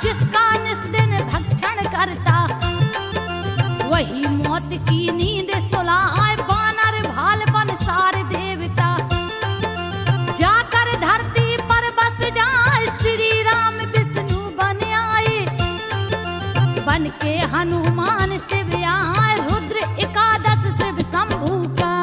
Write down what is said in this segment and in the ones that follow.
जिसका निस्दिन भक्षण करता, वही मौत की नींद सुलाए। बानर भाल बन सारे देवता, जाकर धरती पर बस जाए। श्री राम विष्णु बन आए, बन के हनुमान शिव आए। रुद्र एकादश शिव शंभू का,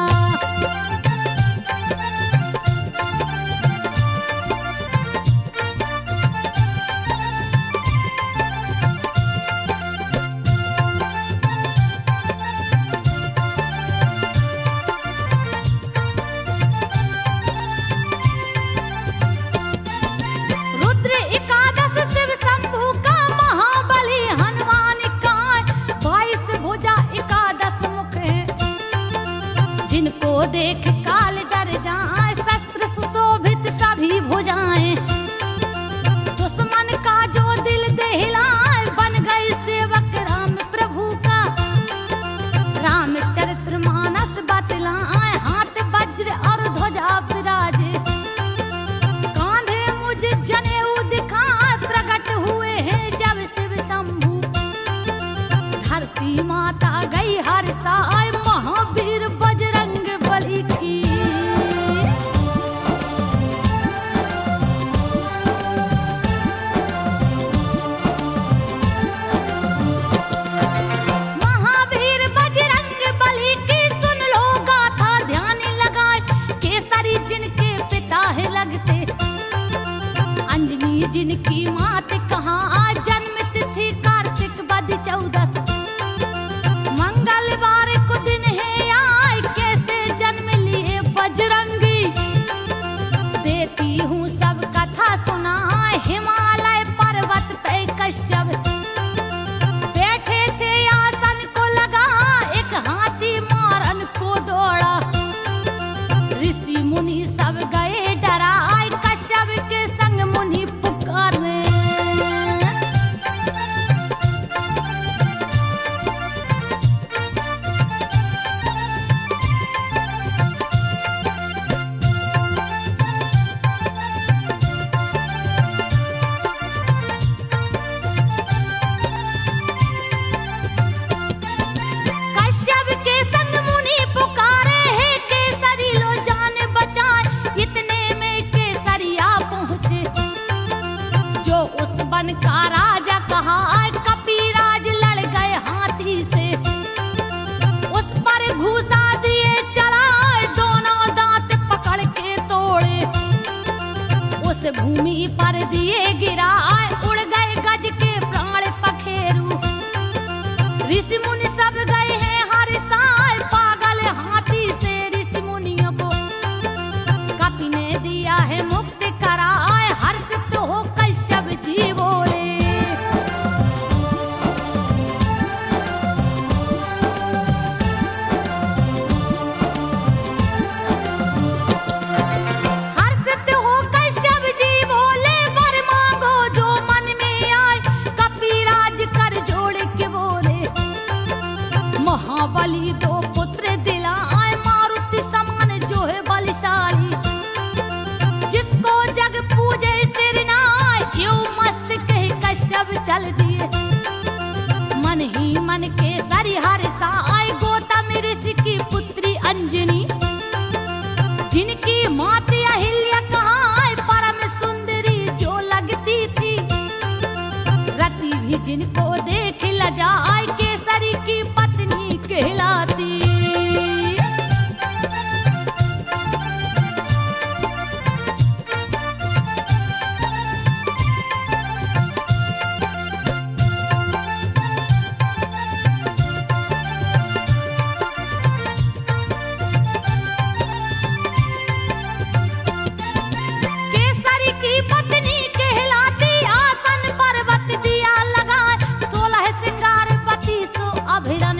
रुद्र एकादश शिव शंभू का, महाबली हनुमान का। 22 भुजा एकादश मुख है, जिनको देख काल डर जाए। शस्त्र सुशोभित सभी भुजाएं, दुश्मन का जो दिल दहलाए। बन गए सेवक राम प्रभु का, रामचरित्र मानस बतलाए। हाथ वज्र और ध्वजा विराजे, कांधे मुझ जनेऊ दिखाए। प्रकट हुए हैं जब शिव शंभू, धरती माता गई हर्षाए। महावीर बजरंग बली की, महावीर बजरंग बली की। सुन लो गाथा ध्यान लगाए, केसरी जिनके पिता है लगते, अंजनी जिनकी मात कहाँ। जन्म तिथि कार्तिक वद 14, मंगलवार को दिन है आए। कैसे जन्म लिए बजरंगी, देती हूँ सब कथा सुनाए। हिमालय पर्वत पे कश्यप बैठे थे, आसन को लगा। एक हाथी मारन को दौड़ा, ऋषि मुनि सब गए डराए। कश्यप के संग मुनि पुकारे, कश्यप के संग मुनि पुकारे हैं। केसरी लो जान बचाए, इतने में केसरिया पहुँचे, जो उस वन का राजा कहा। कपिराज लड़ गए हाथी से, उस पर घूसा दिए चलाए। दोनों दांत पकड़ के तोड़े, उस भूमि पर दिए गिराए। उड़ गए गज के प्राण पखेरु, ऋषि मुनि सब गए हैं हर्षाए। पागल हाथी से ऋषि मुनियों को, कपि ने दिया है मुक्ति कराए। हर्षित हो कश्यप जी बोले, हर्षित हो कश्यप जी बोले। वर मांगो जो मन में आए, कपिराज कर जोड़ के बोले। महाबली 2 पुत्र दिलाए, मारुति समान जो है बलशाली। जिसको जग पूजे सिर नाय, क्यों मस्त कहे कश्यप चल दिए। मन ही मन के सरि हर्षाए। गौतम ऋषि की पुत्री अंजनी, जिनकी मात अहिल्या कहाँ। परम सुंदरी जो लगती थी, रति भी जिनको देख लजाए। केसरी की पत्नी कहलाती, केसरी की पत्नी कहलाती। आसन पर्वत दिया लगाए, 16 श्रृंगार 3200 अभिरन।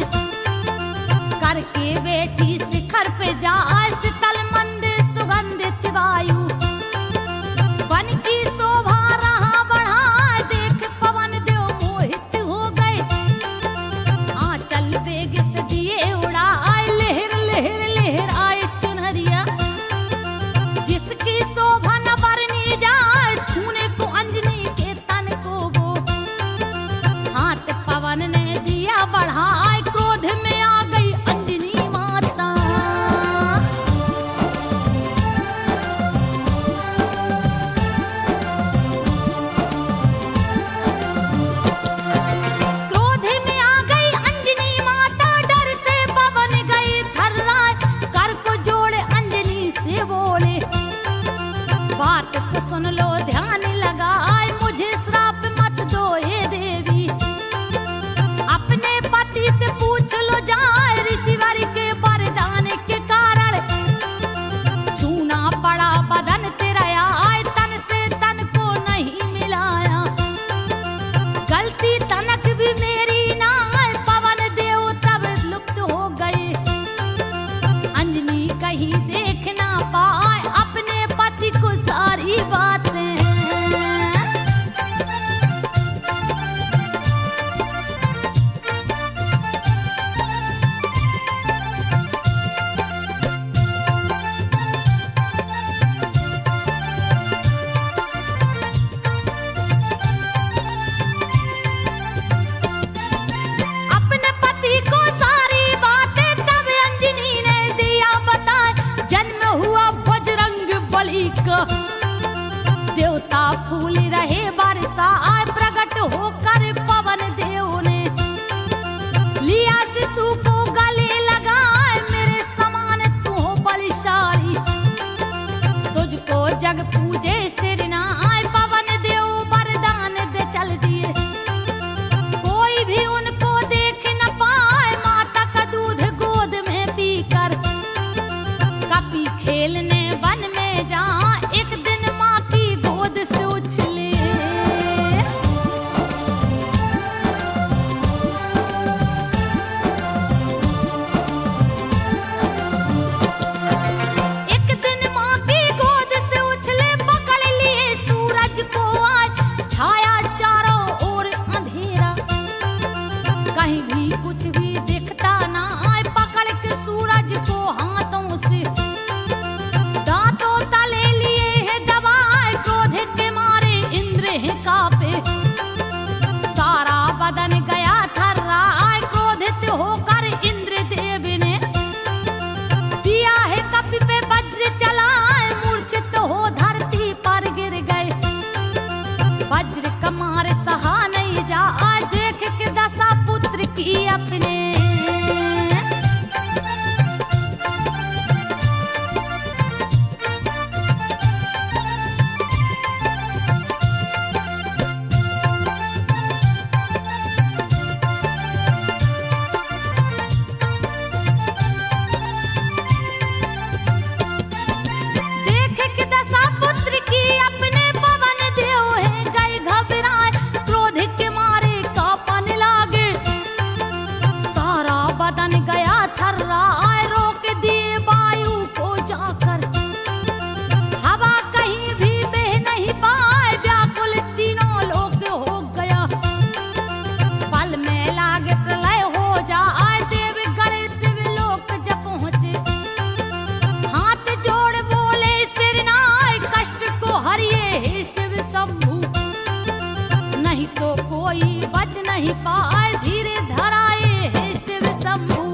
कोई बच नहीं पाए, धीरे धराए हे शिव शंभू।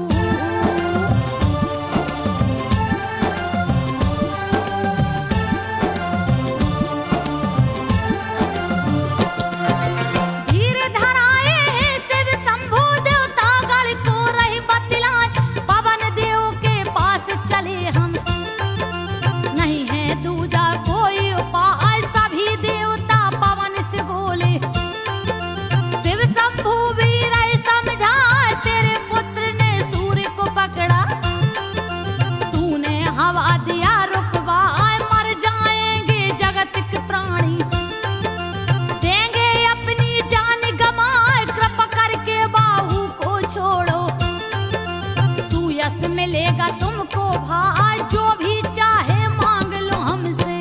धीरे धराए हे शिव शंभू, देवता गण को रही बतलाए, पवन देव के पास चले हम, नहीं है दूजा कोई उपाय, सभी देवता पवन से बोले। शिव शंभू वीर समझा, तेरे पुत्र ने सूर्य को पकड़ा, तूने हवा दिया रुकवाए, मर जाएंगे जगत के प्राणी, देंगे अपनी जान गमाए, कृपा करके बाहु को छोड़ो, सुयस मिलेगा तुमको भाई, जो भी चाहे मांग लो हमसे।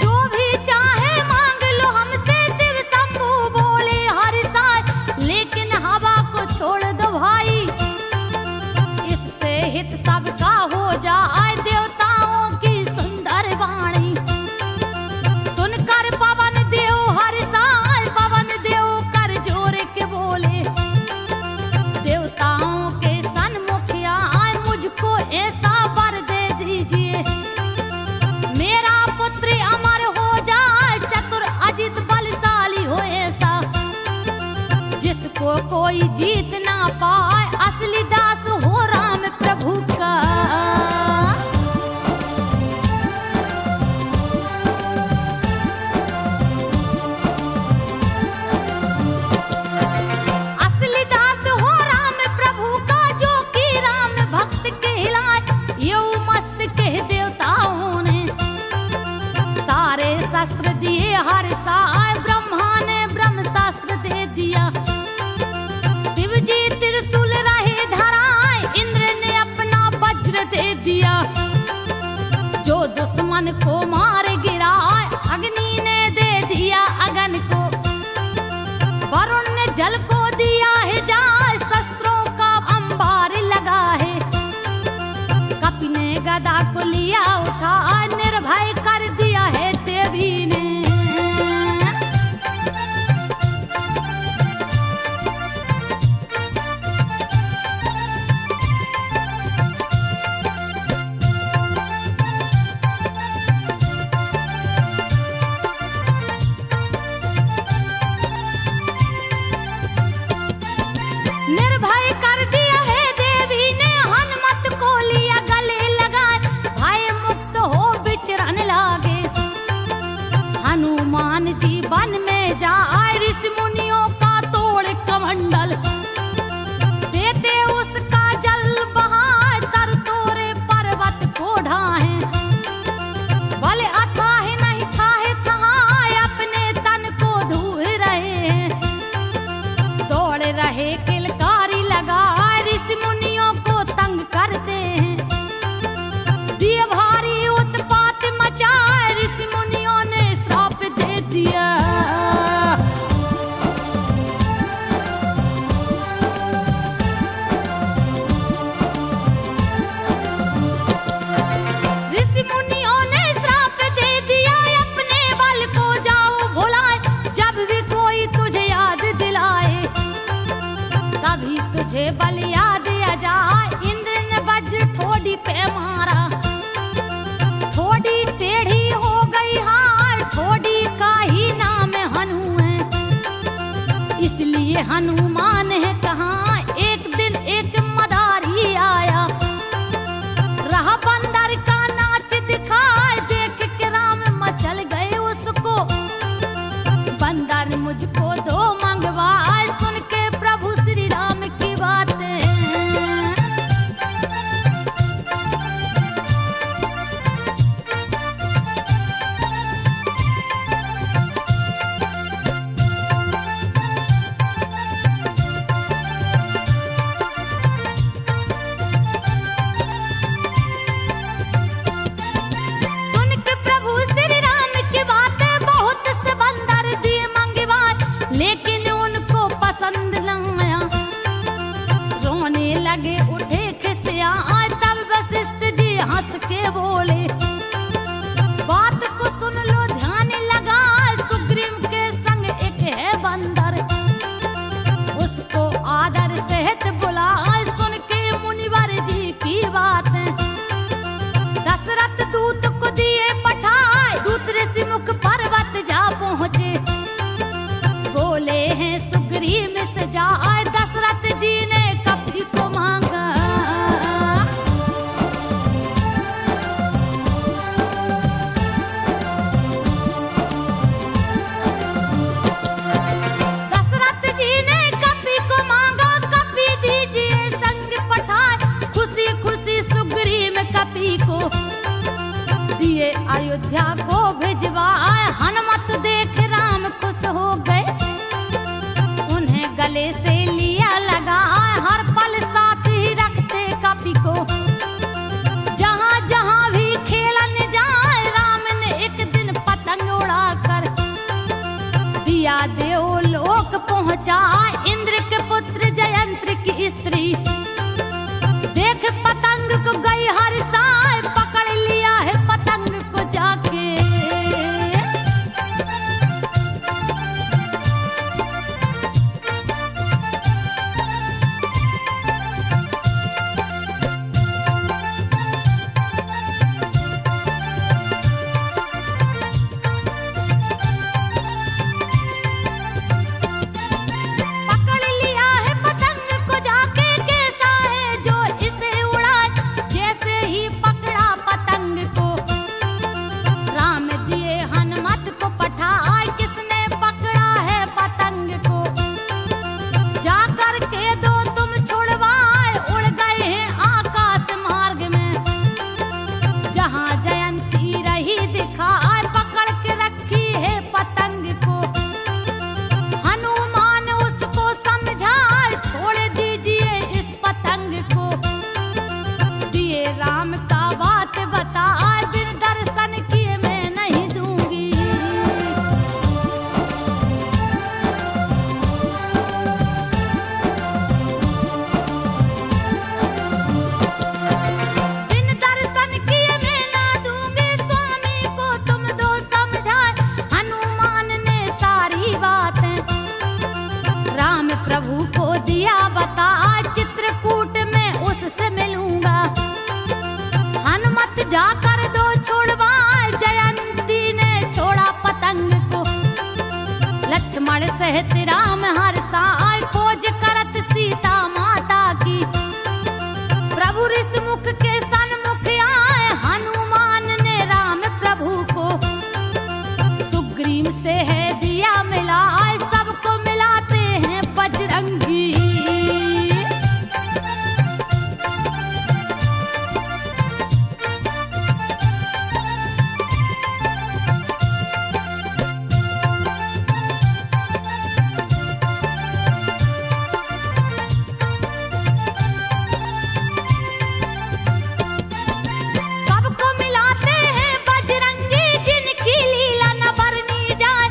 जो भी चाहे मांग लो हमसे, शिव शंभू बोले हर साल, लेकिन हवा को छोड़ दो भाई, इससे हित सबका हो जाए, देवताओं की सुंदर वाणी सुनकर पवन देव हर साल, पवन देव कर जोर के बोले, देवताओं के सन्मुख आए, मुझको ऐसा वर दे दीजिए, मेरा पुत्र अमर हो जाए, चतुर अजित बलशाली हो ऐसा, जिसको कोई जीत ना पाए, असली दास हो राम प्रभु का। असली दास हो राम प्रभु का, जो कि राम भक्त कहलाए, यो मस्त कह देवताओं ने, सारे शस्त्र दिए हर साय, ब्रह्मा ने ब्रह्म शास्त्र दे दिया, शिव जी त्रिशूल रहे धराए, इंद्र ने अपना वज्र दे दिया, जो दुश्मन को मार गिराए, अग्नि ने दे दिया अगन को, वरुण ने जल को दिया है जाय, शस्त्रों का अंबार लगा है, कपि ने गदा को लिया उठा, निर्भय कर दिया है देवी ने। निर्भय कर दिया है देवी ने, हनुमत को लिया गले लगाए, भय मुक्त हो विचरण लागे, हनुमान जी वन में जाए, ऋषि मुनियों का तोड़ कमंडल, देते उसका जल बहाए, तर तोरे पर्वत को ढाहे, बल अथाह नहीं थाहे थहाए, अपने तन को धूल रहे हैं, दौड़ रहे किलकारी लगा, ऋषि मुनियों को तंग करते हैं, दिए भारी उत्पात मचाए, ऋषि मुनियों ने श्राप दे दिया। भिजवाए। हनुमत देख राम खुश हो गए, उन्हें गले से लिया लगाए। हर पल साथ ही रखते कपि को, जहां जहां भी खेलन जाए। राम ने एक दिन पतंग उड़ाकर दिया देवलोक पहुंचा। इंद्र के पुत्र जयंत्र की स्त्री देख पतंग को गई हर साय, पकड़ लिया है पतंग को जाके। पकड़ लिया है पतंग को जाके, कैसा है जो इसे उड़ाए। जैसे ही पकड़ा पतंग को, राम दिए हनुमत को पठाए। किसने पकड़ा है पतंग को, जा कर के दो तुम छुड़वाए। उड़ गए हैं आकाश मार्ग में, जहां जयंती रही दिखाए। पकड़ के रखी है पतंग को, हनुमान उसको समझाए। छोड़ दीजिए इस पतंग को, दिए राम का बात बताए। बिन दर्शन किए मैं नहीं दूंगी। बिन दर्शन किए मैं ना दूंगी, स्वामी को तुम दो समझाए। हनुमान ने सारी बातें राम प्रभु को दिया बता। चित्रकूट में उससे मिलूंगा, हनुमत जाकर दो छुड़वाए। जयंती ने छोड़ा पतंग को, लक्ष्मण सहित राम हर साय। खोज करत सीता माता की, प्रभु ऋषिमुख के सन्मुख आए। हनुमान ने राम प्रभु को सुग्रीव से है दिया मिलाए। सबको मिलाते हैं बजरंगी। सबको मिलाते हैं बजरंगी, जिनकी लीला न बरनी जाए।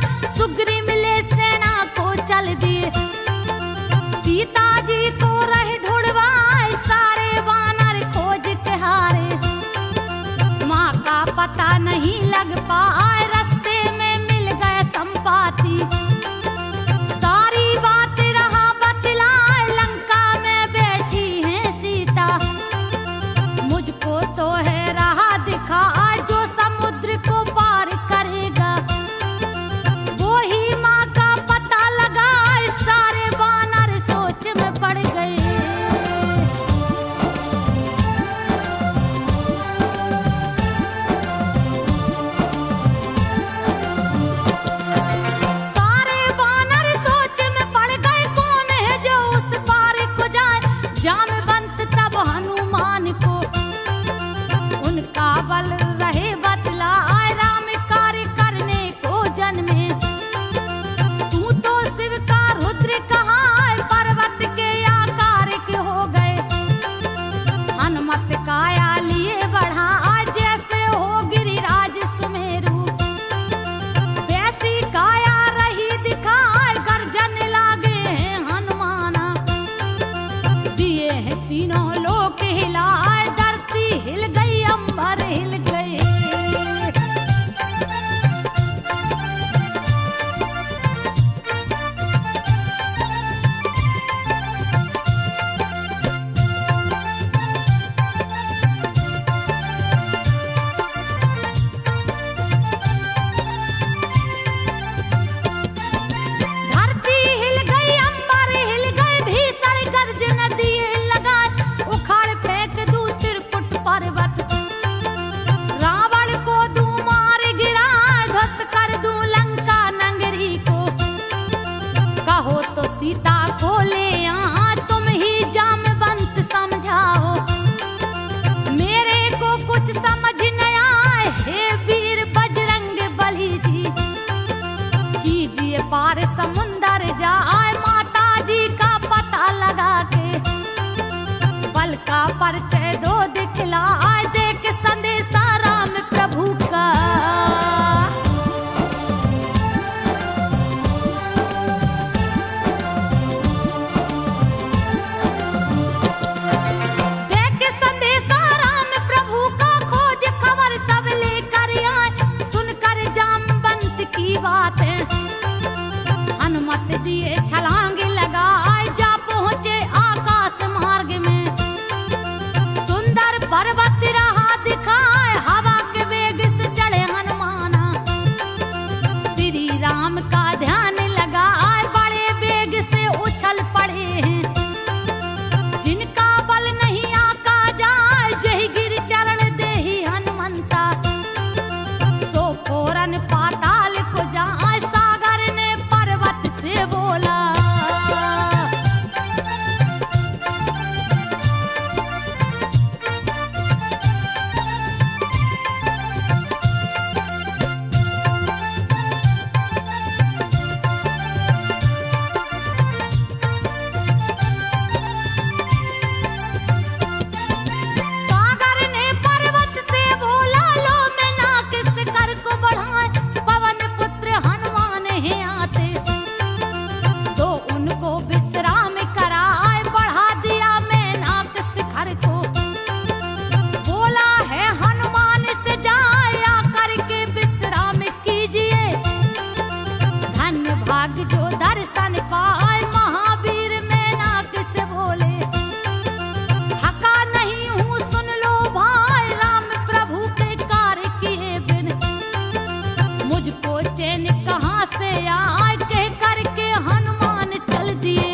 चैन कहाँ से आए, कह करके हनुमान चल दिए।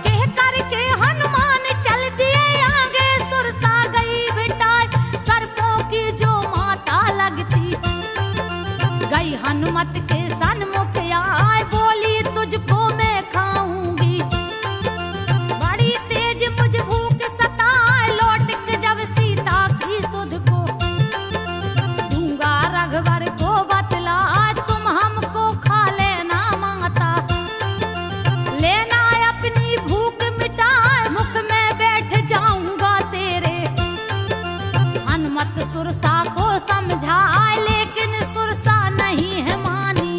कह करके हनुमान चल दिए, आगे सुरसा गई बिटाए, सर्पों की जो माता लगती। गई हनुमत के सन्मुख आए, बोली तुझको मैं खाऊंगी। बड़ी तेज मुझ भूख सताए, लौट के जब सीता की सुध को दूंगा रघुवर को बतला, तुम हमको खा लेना माता। लेना अपनी भूख मिटाए, मुख में बैठ जाऊंगा तेरे। हनुमत सुरसा को समझाए, लेकिन सुरसा नहीं है मानी।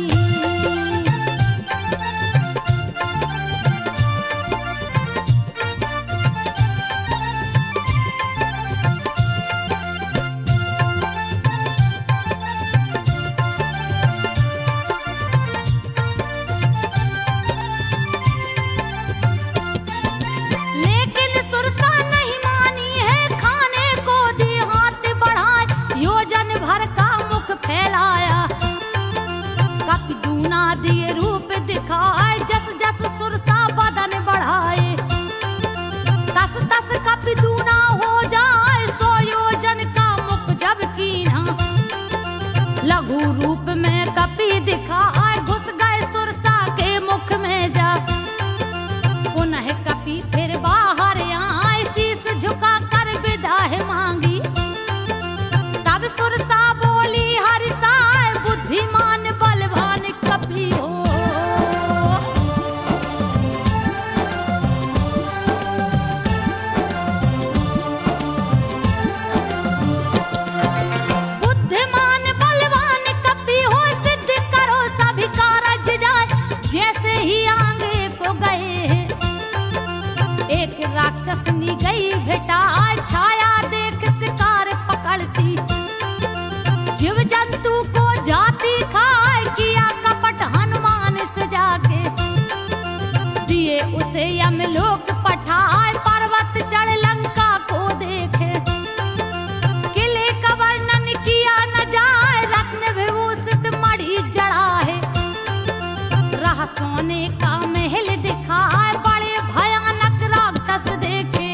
लेकिन सुरसा नहीं मानी है, खाने को दी हाथ बढ़ाए, योजन भर का मुख फैलाया। कपि दूना दिए रूप दिखाए, जस जस सुरसा बदन बढ़ाए। तस तस कपि दूना हो जाए, सो योजन का मुख जब कीन्हा। लघु रूप में कपि दिखाए, घुस गए सुरसा के मुख में जा। पुनः कपि फिर बाहर आए, शीस झुका कर विदाई मांगी। तब सुरसा बोली हरिसाए, बुद्धिमान बलवान कपि हो। बुद्धिमान बलवान कपि हो, सिद्ध करो सभी कारज जाए। जैसे ही आगे को गए हैं, एक राक्षसनी गई भेटाए, छाया देख शिकार पकड़ती। जीव जंतु को जाती खाए, किया कपट हनुमान से जाके। दिए उसे यमलोक पठाए, पर्वत चढ़ लंका को देखे। किले का वर्णन किया न जाए, रत्न विभूषित मणि जड़ा है। रह सोने का महल दिखाए, बड़े भयानक राक्षस देखे।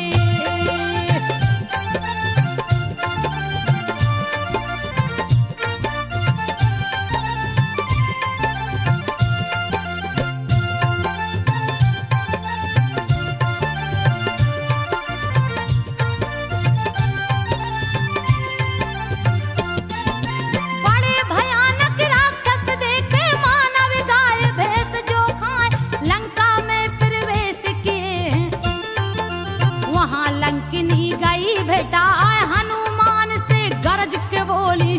बड़े भयानक राक्षस देखे, मानव गाय भैंस जो खाए, लंका में प्रवेश किए। वहां लंकिनी गई भेटाए, हनुमान से गरज के बोली।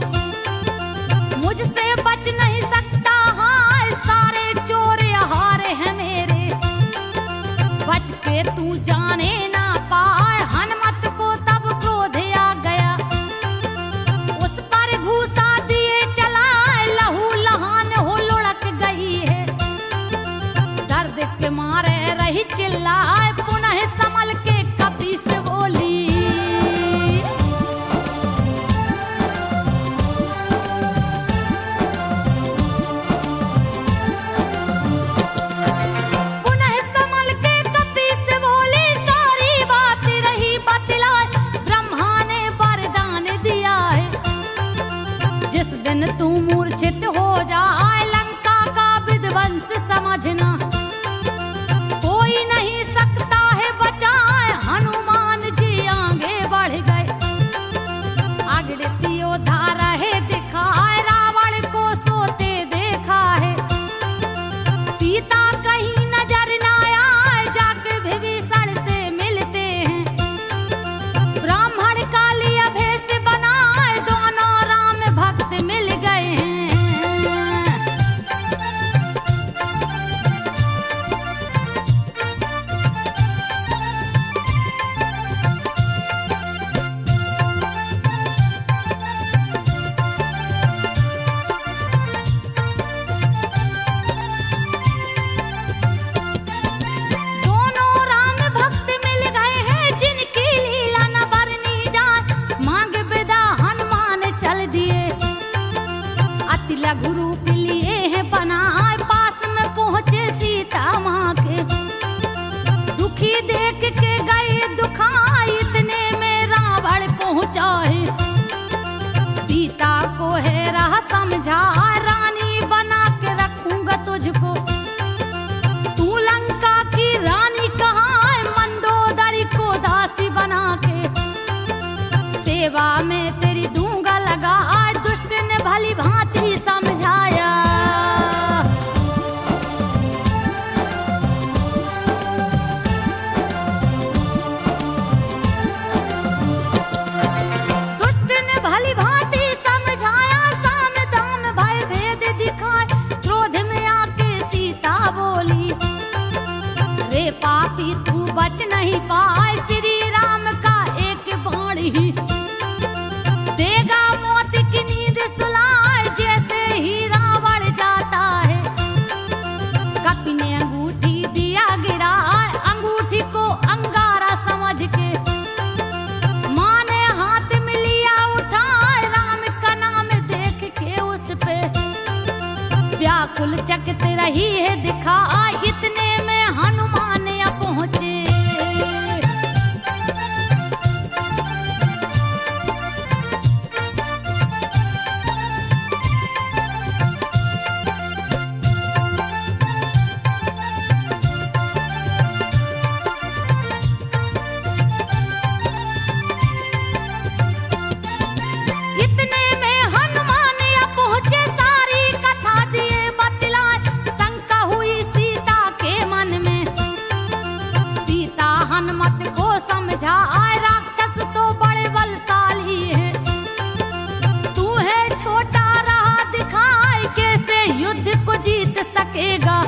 मुझसे बच नहीं सकता हाय, सारे चोर हार हैं मेरे। बच के तू जाने ना पाए, हनुमत को तब क्रोध आ गया। उस पर घूसा दिए चलाए, लहू लहान हो लुढ़क गई है। दर्द के मारे रही चिल्लाए, पुनः संभल के कपि से बोली। पुनः संभल के कपि से बोली, सारी बात रही पापी तू बच नहीं पाए, श्री राम का एक बाण ही देगा मौत की नींद सुलाए, जैसे ही रावण जाता है। कपि ने अंगूठी दिया गिराए, अंगूठी को अंगारा समझ के माँ ने हाथ में लिया उठाए, राम का नाम देख के उस पे व्याकुल चकते रही है दिखाई, इतने में हनुमान आ पहुँचे। इतने में हनुमान आ पहुँचे, सारी कथा दिए बतलाए, शंका हुई सीता के मन में। सीता हनुमत को समझाए, राक्षस तो बड़े बलशाली है, तू है छोटा रहा दिखाए, कैसे युद्ध को जीत सकेगा।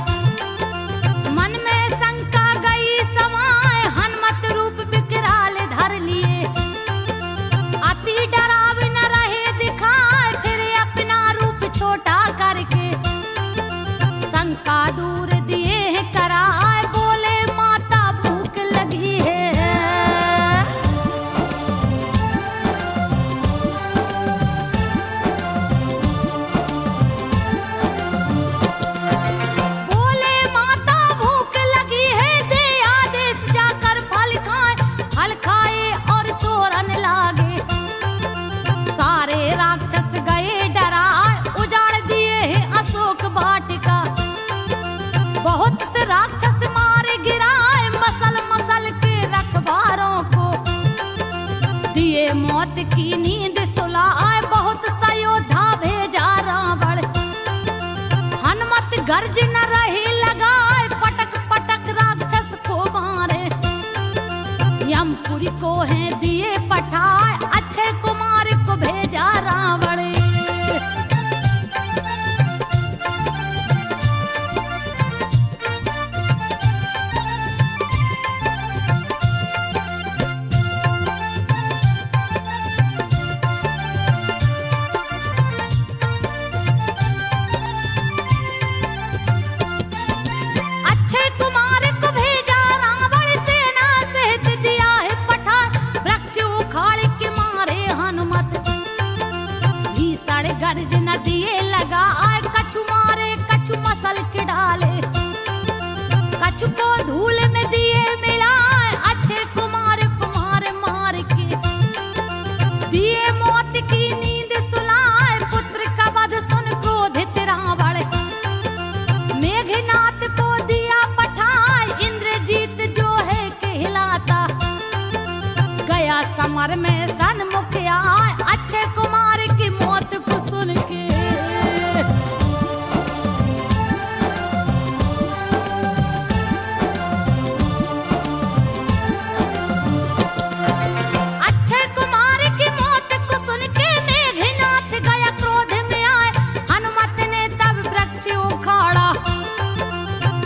मन में शंका गई समाए, हनुमत रूप विकराल धर लिए, अति डराव न रहे दिखाए, फिर अपना रूप छोटा करके शंका दूर दिए है कराए, बोले माता भूख लगी है। बोले माता भूख लगी है, दे आदेश जाकर फल खाए और तोरन लागे। सारे राक्षस गए डराए, उजाड़ दिए हैं अशोक वाटिका, बहुत से राक्षस मारे गिराए, मसल मसल के रखवारों को दिए मौत की नींद सुलाए, बहुत सा योद्धा भेजा रावण, हनुमत गर्ज न रहे लगाए, पटक पटक राक्षस को मारे। यमपुरी को है दिए पठाए, अक्षय कुमार को भेजा रावण। अक्षय कुमार को भेजा रावण, सेना सहित दिया है पठा, वृक्ष उखाड़ के मारे हनुमत, भीषण गर्ज न दिए लगाए, कछु मारे कछु मसल के डाले, कछु को धूल में दिए मिलाए, अक्षय कुमार को मार के दिए मौत की नींद सुलाए, पुत्र का वध सुन क्रोधित रावण, मेघनाथ को दिया पठाए, इंद्रजीत जो है कहलाता, गया समर में सन्मुख आए, अक्षय कुमार की मौत को सुन के। अक्षय कुमार की मौत को सुन के मेघनाथ गया क्रोध में आए, हनुमत ने तब वृक्ष उखाड़ा,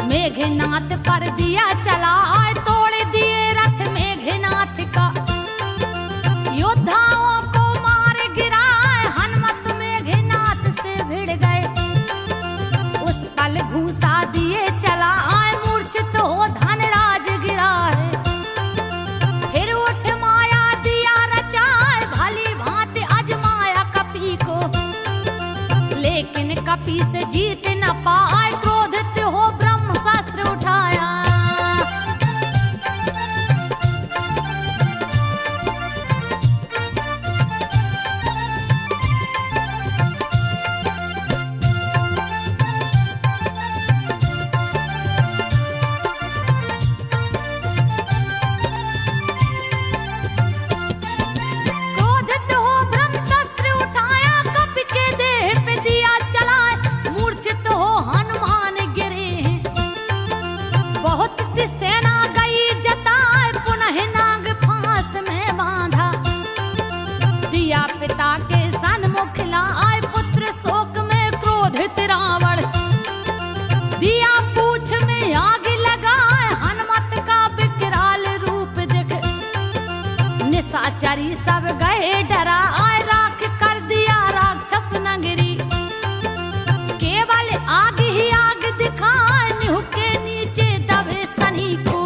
मेघनाथ पर दिया चलाए, तोड़ दिए रथ मेघनाथ का, योद्धाओं को मार गिराए, हनुमत मेघनाथ से भिड़ गए, उस पल घूसा दिए चलाए, मूर्छित हो धनराज गिरा है। फिर उठ माया दिया रचाए, भली भांति अजमाया कपि को, लेकिन कपि से जीत न पाए, क्रोधित हो ब्रह्मास्त्र उठाया। पुजारी सब गए डरा आए राख कर दिया राक्षस नगरी केवल आग ही आग दिखाए निहू के नीचे दबे सनी को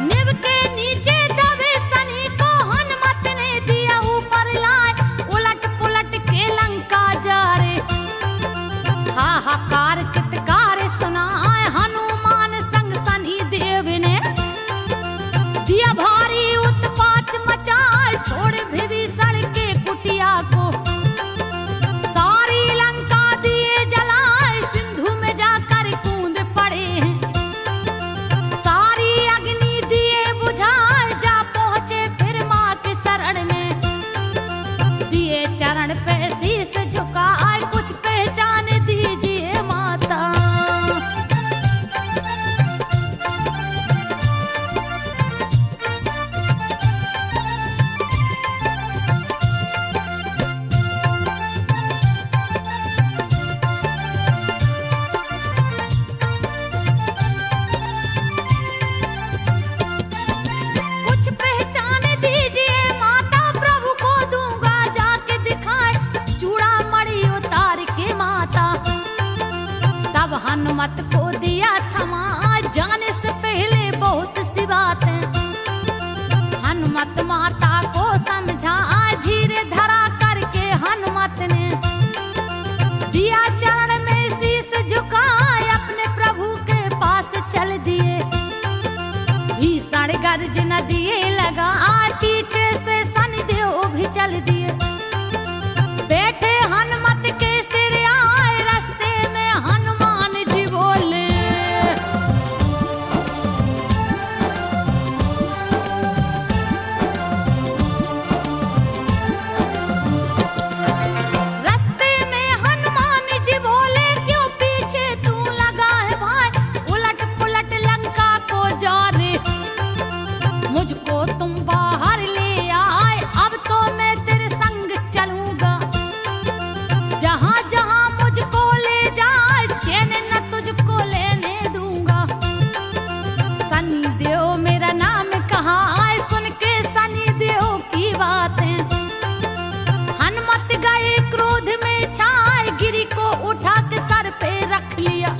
निव के नीचे दबे सनी को हनुमत ने दिया ऊपर लाए उलट पुलट के लंका जा रे हाहाकार चित्कार सुनाए हनुमान संग सनी देव ने दिया भारी उत्पात मचाए छोड़ विभीषण के कुटिया को सारी लंका दिए जलाए सिंधु में जाकर कूद पड़े हैं सारी अग्नि दिए बुझाए जा पहुंचे फिर मां के शरण में दिए चरण पे शीस झुकाए कुछ पहचान दीजिए माता कुछ पहचान दीजिए माता प्रभु को दूंगा जाके दिखाए चूड़ा मणि उतार के माता तब हनुमत को दिया थमा जाने से पहले बहुत सी बातें हनुमत माता को समझा धीरे धरा करके हनुमत ने दिया चरण में शीस झुकाए अपने प्रभु के पास चल दिए भीषण गर्जन दिए लगा पीछे से शनिदेव भी चल दिए बैठे हनुमत के सिर आए रास्ते में हनुमान जी बोले रास्ते में हनुमान जी बोले क्यों पीछे तू लगा है भाई उलट पुलट लंका को जा रे मुझको तुम बाहर ले आए अब तो मैं तेरे संग चलूंगा जहां जहां मुझको ले जाए चैन न तुझको लेने दूंगा सनी देव मेरा नाम कहा आए सुन के सनी देव की बातें हनुमत गए क्रोध में छाए गिरी को उठा के सर पे रख लिया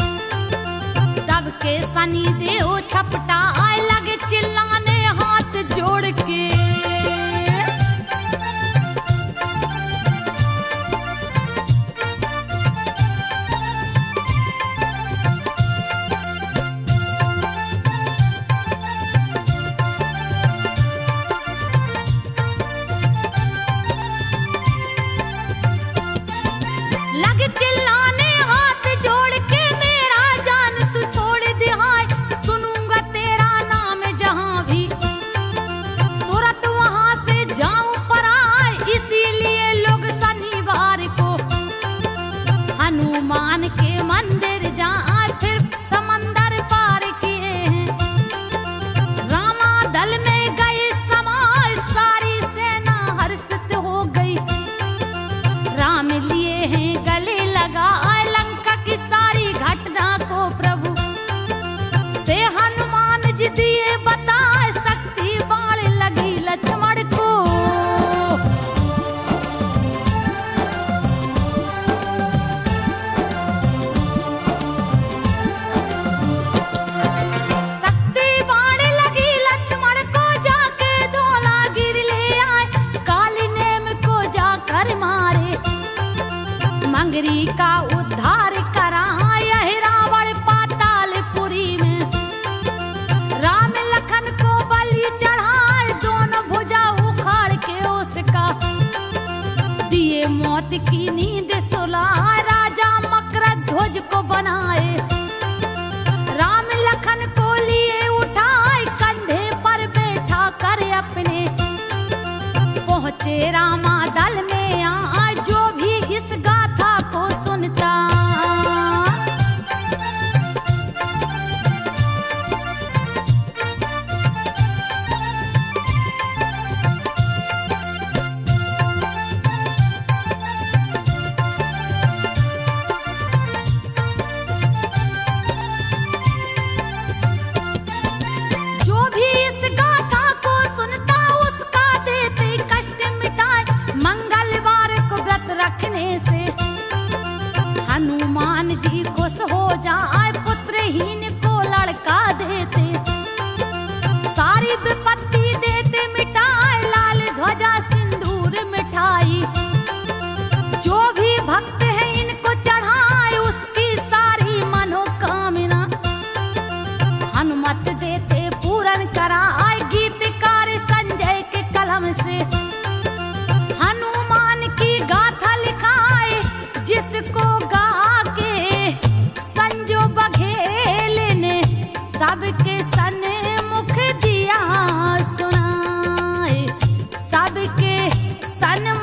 तब के सनी देव छपटा आए लगे चिल्लाने हाथ जोड़ के लगे चिल्लाने हाथ जोड़ के मेरा जान तू छोड़ दे हाय सुनूंगा तेरा नाम जहां भी तुरंत वहां से जाऊं पर आए इसीलिए लोग शनिवार को हनुमान के मंदिर जाए फिर समंदर पार किए हैं रामा दल में गए समाए सारी सेना हर्षित हो गई राम लिए हैं गले लगा लंका की सारी घटना को प्रभु से हनुमान जी दिए बताए शक्ति बाण लगी लक्ष्मण को शक्ति बाण लगी लक्ष्मण को जाके धौला गिर ले आए काली नेम को जाकर मारे मंगरी का उद्धार करा यह रावण पातालपुरी में राम लखन को बलि चढ़ाए दोनों भुजा उखाड़ के उसका दिए मौत की नींद सुलाए राजा मकरध्वज को बनाए राम लखन को लिए उठाए कंधे पर बैठा कर अपने पहुंचे रामा दल में आए जो भी इस गाथा को सुनता रखने से हनुमान जी खुश हो जाए, पुत्रहीन को लड़का देते, सारी विपत्ति देते मिटाए, लाल ध्वजा सिंदूर मिठाई। जो भी भक्त है इनको चढ़ाए, उसकी सारी मनोकामना हनुमत देते पूर्ण कराए। गीतकार संजय के कलम से हनुमान की गाथा लिखाए, जिसको गा के संजो बघेल ने सबके सन्मुख दिया सुनाए, सबके सन्मुख